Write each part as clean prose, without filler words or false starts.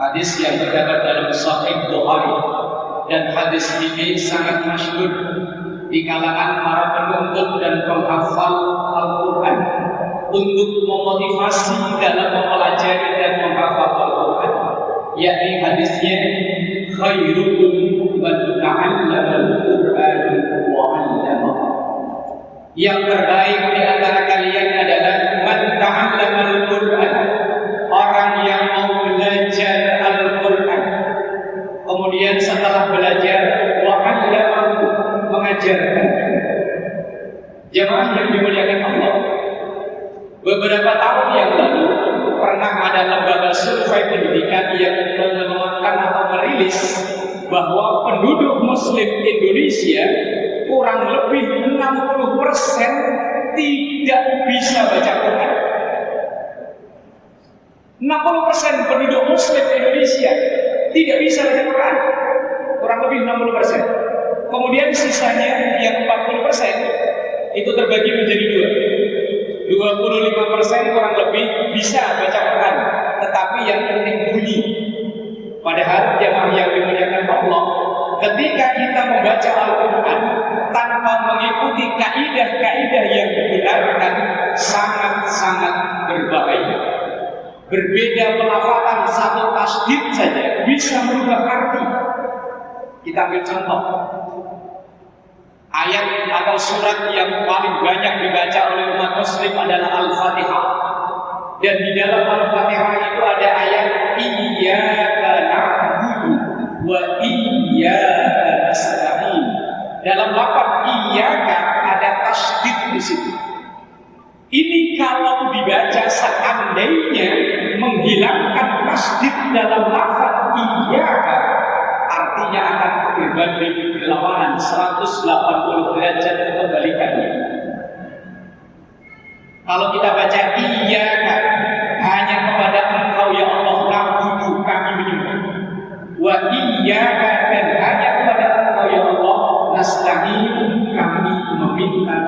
Hadis yang terdapat dalam Sahih Bukhari, dan hadis ini sangat masyhur di kalangan para penuntut dan penghafal Al-Quran untuk memotivasi dalam mempelajari dan menghafal Al-Quran, yakni hadisnya khairukum man ta'allama al-Quran wa 'allamahu. Yang terbaik di antara kalian adalah man ta'allama al-Quran, orang yang mau belajar Al-Quran, kemudian setelah belajar wa 'allamahu, mengajarkan. Jemaah yang dimuliakan Allah, beberapa tahun yang lalu pernah ada lembaga survei pendidikan yang mengumumkan atau merilis bahwa penduduk Muslim Indonesia kurang lebih 60% tidak bisa baca Quran. 60% penduduk Muslim Indonesia tidak bisa baca Quran, kurang lebih 60%. Kemudian sisanya yang 40% itu terbagi menjadi dua. 25% kurang lebih bisa baca Quran, tetapi yang penting bunyi. Padahal jemaah yang dimuliakan Allah, ketika kita membaca Al-Quran tanpa mengikuti kaidah-kaidah yang dibenarkan, sangat-sangat berbahaya. Berbeda pelafatan satu tasdid saja bisa merubah arti. Kita ambil contoh. Ayat atau surat yang paling banyak dibaca oleh umat Muslim adalah Al-Fatihah. Dan di dalam Al-Fatihah itu ada ayat Iyyaka na'budu wa iyyaka nasta'in. Dalam lafaz Iyyaka ada tasdid di situ. Ini kalau dibaca seandainya menghilangkan tasdid dalam lafaz Iyyaka, artinya akan berbanding berlawanan 180 derajat kebalikannya. Kalau kita baca Iyyaka, hanya kepada Engkau ya Allah na'budu, kami menyembah. Wa iyyaka, dan hanya kepada Engkau ya Allah nasta'in, kami meminta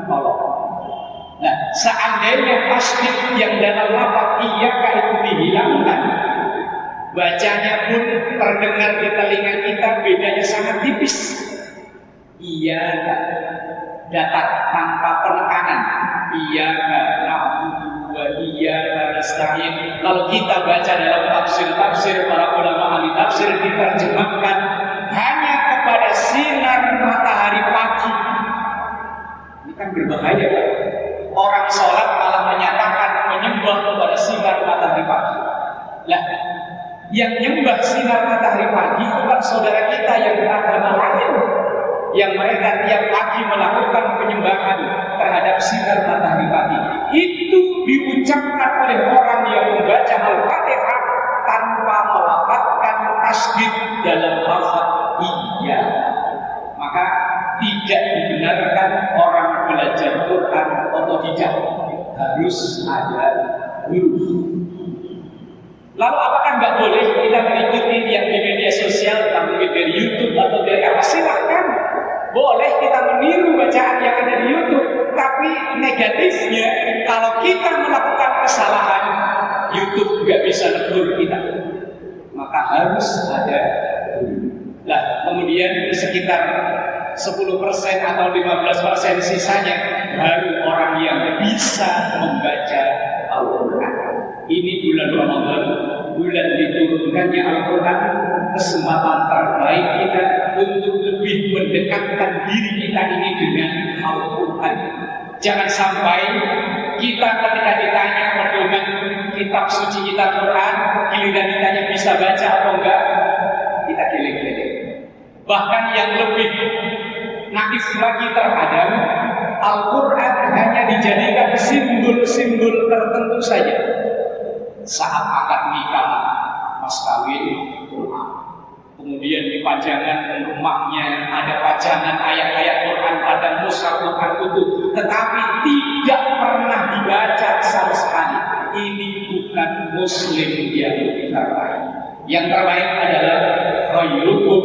tolong. Nah, seandainya tasdid yang dalam lafaz Iyyaka itu dihilangkan, bacanya pun terdengar di telinga kita bedanya sangat tipis. Iyyaka, datar tanpa penekanan. Iyyaka na'budu wa iyyaka nasta'in. Kalau kita baca dalam tafsir-tafsir para ulama ahli tafsir, diterjemahkan hanya kepada sinar matahari pagi. Ini kan berbahaya. Orang sholat malah menyatakan menyembah kepada sinar matahari pagi. Lah, yang nyembah sinar matahari pagi bukan saudara kita yang beragama lain, yang mereka tiap pagi melakukan penyembahan terhadap sinar matahari pagi. Itu diucapkan oleh orang yang membaca Al-Fatihah tanpa melafazkan tasdid dalam lafaz iya. Maka tidak dibenarkan orang belajar Quran otodidak, harus ada guru. Lalu apakah nggak boleh kita mengikuti yang di media sosial, mungkin dari YouTube atau dari apa? Silahkan, boleh kita meniru bacaan yang ada di YouTube. Tapi negatifnya, kalau kita melakukan kesalahan, YouTube nggak bisa negur kita. Maka harus ada guru. Nah, kemudian sekitar 10% atau 15% sisanya baru orang yang bisa membaca Al-Quran. Ini bulan Ramadan, bulan diturunkannya Al-Quran, kesempatan terbaik kita untuk lebih mendekatkan diri kita ini dengan Al-Quran. Jangan sampai kita ketika ditanya pedoman kitab suci kita Quran, giliran ditanya bisa baca atau enggak, kita geleng-geleng. Bahkan yang lebih naif lagi terkadang, Al-Quran hanya dijadikan simbol-simbol tertentu saja. Saat akad nikah, mas kawin, Quran. Kemudian di pajangan rumahnya ada pajangan ayat-ayat Quran pada mushaf Quran utuh, tetapi tidak pernah dibaca sama sekali. Ini bukan Muslim yang terbaik. Yang terbaik adalah khairukum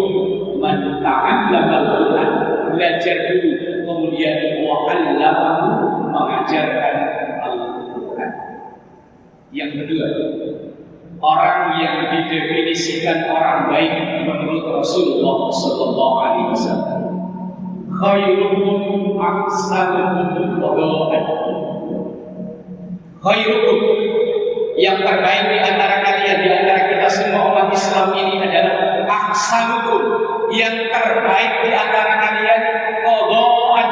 man ta'allama al-Quran, belajar dulu, kemudian wa'allamahu, mengajarkan Al-Quran. Yang kedua, orang yang didefinisikan orang baik menurut Rasulullah Sallallahu Alaihi Wasallam. Khairukum ahsanukum qada'an. Khairukum, yang terbaik di antara kalian, di antara kita semua umat Islam ini adalah ahsanukum, yang terbaik di antara kalian qada'an,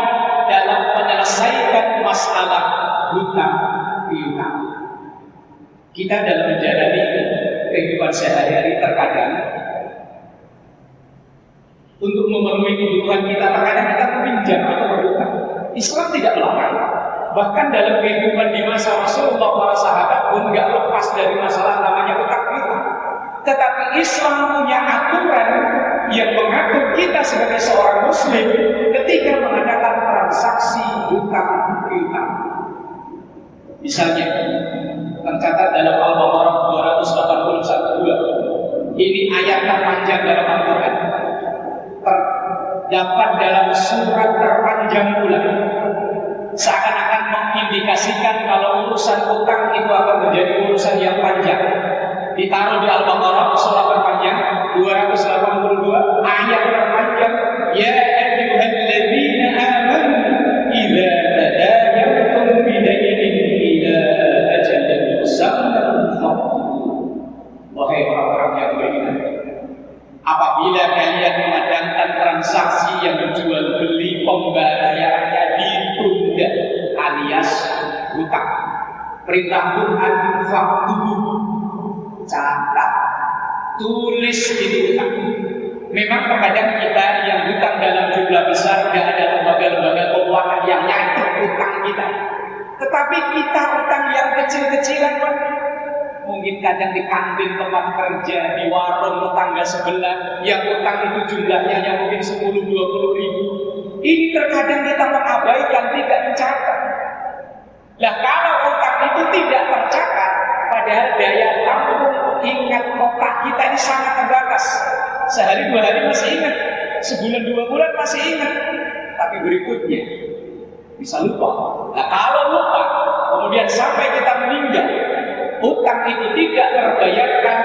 dalam menyelesaikan masalah hutang piutang. Kita dalam menjalani kehidupan sehari-hari terkadang untuk memenuhi kebutuhan kita terkadang kita meminjam atau berhutang. Islam tidak melarang. Bahkan dalam kehidupan di masa Rasulullah, para sahabat pun nggak lepas dari masalah namanya hutang piutang. Tetapi Islam punya aturan yang mengatur kita sebagai seorang Muslim ketika mengadakan transaksi hutang piutang. Misalnya, tercatat dalam Al-Baqarah 281. Ini ayat terpanjang dalam Al-Quran, terdapat dalam surat terpanjang pula, seakan-akan mengindikasikan kalau urusan hutang itu akan menjadi urusan yang panjang. Ditaruh di Al-Baqarah, surat terpanjang 282, ayat terpanjang, ya ayyuhalladzina amanu idza tadayantum bidaynin ila ajalin musamman faqdu. Wahai orang-orang yang beriman, apabila kalian mengadakan transaksi yang jual beli pembayarannya ditunda alias hutang, perintah Tuhan faqdu, catat, tulis itu hutang. Memang terkadang kita yang hutang dalam jumlah besar, tidak ada lembaga-lembaga keuangan yang nyatet hutang kita. Tetapi kita hutang yang kecil-kecilan, mungkin kadang di kantin tempat kerja, di warung tetangga sebelah, yang hutang itu jumlahnya hanya mungkin 10-20 ribu. Ini terkadang kita mengabaikan, tidak mencatat. Nah, kalau hutang itu tidak tercatat, padahal daya tampung ingat kotak kita ini sangat terbatas. Sehari 2 hari masih ingat, sebulan 2 bulan masih ingat, tapi berikutnya bisa lupa. Nah, kalau lupa, kemudian sampai kita meninggal, hutang itu tidak terbayarkan,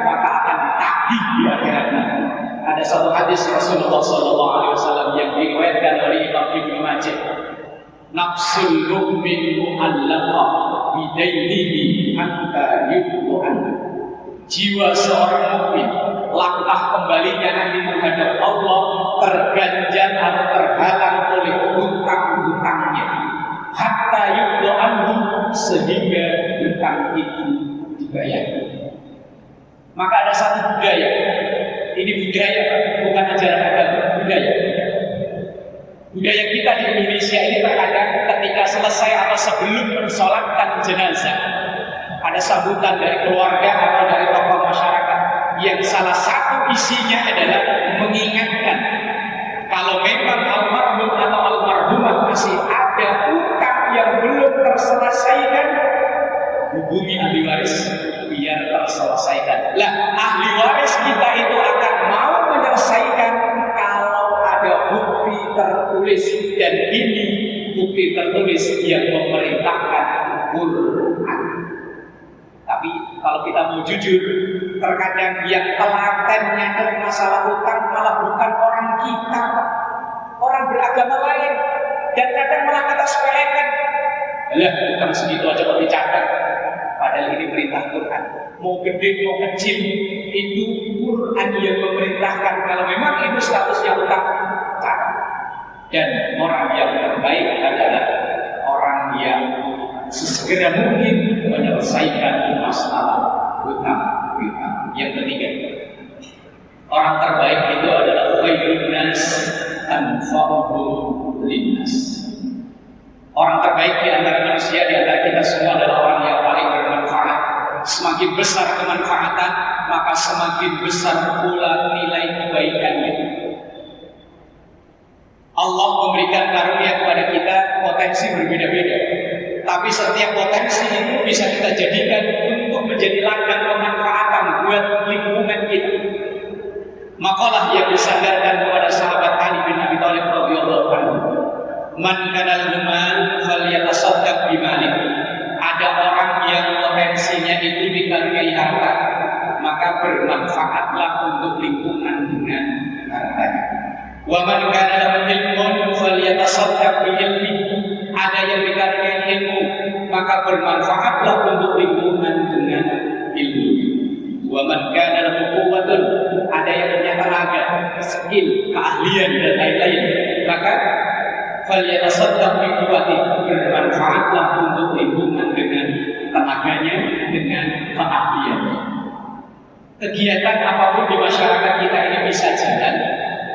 maka akan ditagih di akhirat nanti. Ada satu hadis Rasulullah SAW yang diriwayatkan oleh Imam Ibnu Majah. Nafsul mu'min mu'allaqah bidainihi hatta yuqan. Jiwa seorang mukmin, langkah kembalinya nanti menghadap Allah terganjal atau terhalang oleh hutang-hutangnya. Hatta yuqan, sehingga hutang itu dibayar. Maka ada satu budaya. Ini budaya, bukan ajaran agama, budaya. Budaya kita di Indonesia ini terkadang ketika selesai atau sebelum mensolatkan jenazah, ada sambutan dari keluarga atau dari tokoh masyarakat yang salah satu isinya adalah mengingatkan kalau memang almarhum atau almarhumah masih ada hutang yang belum terselesaikan, hubungi ahli waris biar terselesaikan. Lah, ahli waris kita itu akan mau menyelesaikan kalau ada bukti tertulis, dan ini bukti tertulis yang memerintahkan Quran. Tapi kalau kita mau jujur, terkadang yang telaten nyatet masalah hutang malah bukan orang kita, orang beragama lain, dan kadang malah kita sepelekan. Lah, hutang segitu aja kok dicatat, padahal ini perintah Quran. Mau gede mau kecil, itu Quran yang memerintahkan. Kalau memang itu statusnya hutang, catat. Dan orang yang terbaik adalah orang yang sesegera mungkin menyelesaikan masalah hutang piutang. Yang ketiga, orang terbaik itu adalah khairun nas anfa'uhum linnas. Orang terbaik di antara manusia, di antara kita semua adalah orang yang paling bermanfaat. Semakin besar kemanfaatan, maka semakin besar pula nilai kebaikannya. Allah memberikan karunia kepada kita potensi berbeda-beda, tapi setiap potensi itu bisa kita jadikan untuk menjadi ladang kemanfaatan buat lingkungan kita. Makalah yang disandarkan kepada sahabat Ali bin Abi Thalib radhiyallahu anhu, man kana lahu mal falyatasaddaq bimalihi. Ada orang yang potensinya itu dikaruniai harta, maka bermanfaatlah untuk lingkungan dengan hartanya. Wa man kana lahu ilmun falyatasaddaq bi ilmi. Ada yang dikaruniai ilmu, maka bermanfaatlah untuk lingkungan dengan ilmu. Wa man kana lahu quwwatun, ada yang punya tenaga, skill, keahlian dan lain-lain, maka falyatasaddaq bi quwwati, bermanfaatlah untuk lingkungan dengan tenaganya, dengan keahliannya. Kegiatan apapun di masyarakat kita ini bisa jalan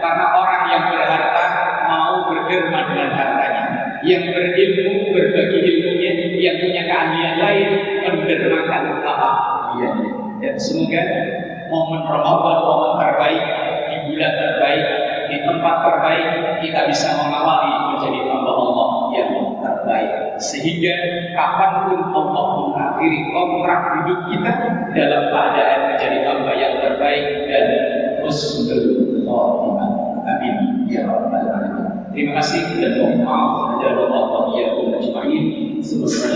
karena orang yang berharta mau berderma dengan hartanya, yang berilmu berbagi ilmunya, yang punya keahlian lain mendermakan keahliannya. Dan semoga momen Ramadan, momen terbaik, di bulan terbaik, di tempat terbaik, kita bisa mengawali menjadi hamba Allah yang terbaik, sehingga kapanpun Allah mengakhiri kontrak hidup kita dalam keadaan menjadi hamba yang terbaik dan husnul khotimah. Amin ya rabbal alamin. Terima kasih dan mohon maaf dari Allah ya ajmain. Semoga